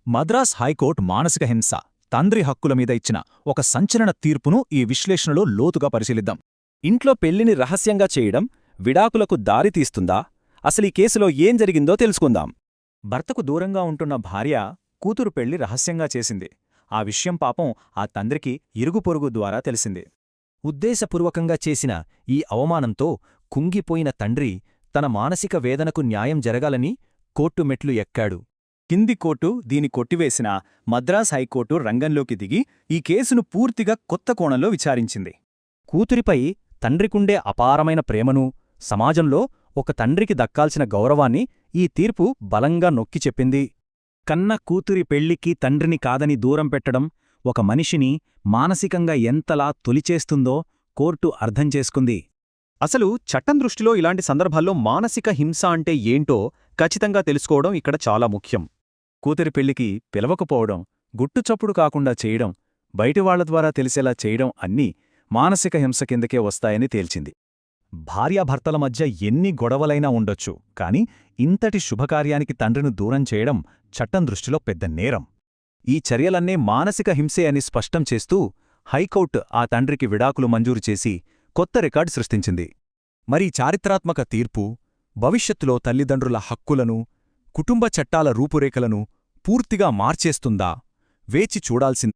Madras high court మానసిక హింస తండ్రి హక్కుల మీద ఇచ్చిన ఒక సంచలన తీర్పును ఈ విశ్లేషణలో లోతుగా పరిశీలిద్దాం. ఇంట్లో పెళ్లిని రహస్యంగా చేయడం విడాకులకు దారితీస్తుందా? అసలీ కేసులో ఏం జరిగిందో తెలుసుకుందాం. భర్తకు దూరంగా ఉంటున్న భార్య కూతురు పెళ్లి రహస్యంగా చేసింది. ఆ విషయం పాపం ఆ తండ్రికి ఇరుగుపొరుగు ద్వారా తెలిసింది. ఉద్దేశపూర్వకంగా చేసిన ఈ అవమానంతో కుంగిపోయిన తండ్రి తన మానసిక వేదనకు న్యాయం జరగాలని కోర్టు మెట్లు ఎక్కాడు. కింది కోర్టు దీని కొట్టివేసిన మద్రాస్ హైకోర్టు రంగంలోకి దిగి ఈ కేసును పూర్తిగా కొత్త కోణంలో విచారించింది. కూతురిపై తండ్రికుండే అపారమైన ప్రేమను, సమాజంలో ఒక తండ్రికి దక్కాల్సిన గౌరవాన్ని ఈ తీర్పు బలంగా నొక్కి చెప్పింది. కన్న కూతురి పెళ్లికి తండ్రిని కాదని దూరం పెట్టడం ఒక మనిషిని మానసికంగా ఎంతలా తొలిచేస్తుందో కోర్టు అర్థం చేసుకుంది. అసలు చట్టం దృష్టిలో ఇలాంటి సందర్భాల్లో మానసిక హింస అంటే ఏంటో ఖచ్చితంగా తెలుసుకోవడం ఇక్కడ చాలా ముఖ్యం. కూతురి పెళ్లికి పిలవకపోవడం, గుట్టుచప్పుడు కాకుండా చేయడం, బయటివాళ్ల ద్వారా తెలిసేలా చేయడం అన్నీ మానసిక హింస కిందకే వస్తాయని తేల్చింది. భార్యాభర్తల మధ్య ఎన్ని గొడవలైనా ఉండొచ్చు, కాని ఇంతటి శుభకార్యానికి తండ్రిని దూరం చేయడం చట్టం దృష్టిలో పెద్ద నేరం. ఈ చర్యలన్నే మానసిక హింసే అని స్పష్టం చేస్తూ హైకోర్టు ఆ తండ్రికి విడాకులు మంజూరు చేసి కొత్త రికార్డు సృష్టించింది. మరి చారిత్రాత్మక తీర్పు భవిష్యత్తులో తల్లిదండ్రుల హక్కులను, కుటుంబ చట్టాల రూపురేఖలను పూర్తిగా మార్చేస్తుందా? వేచి చూడాల్సింది.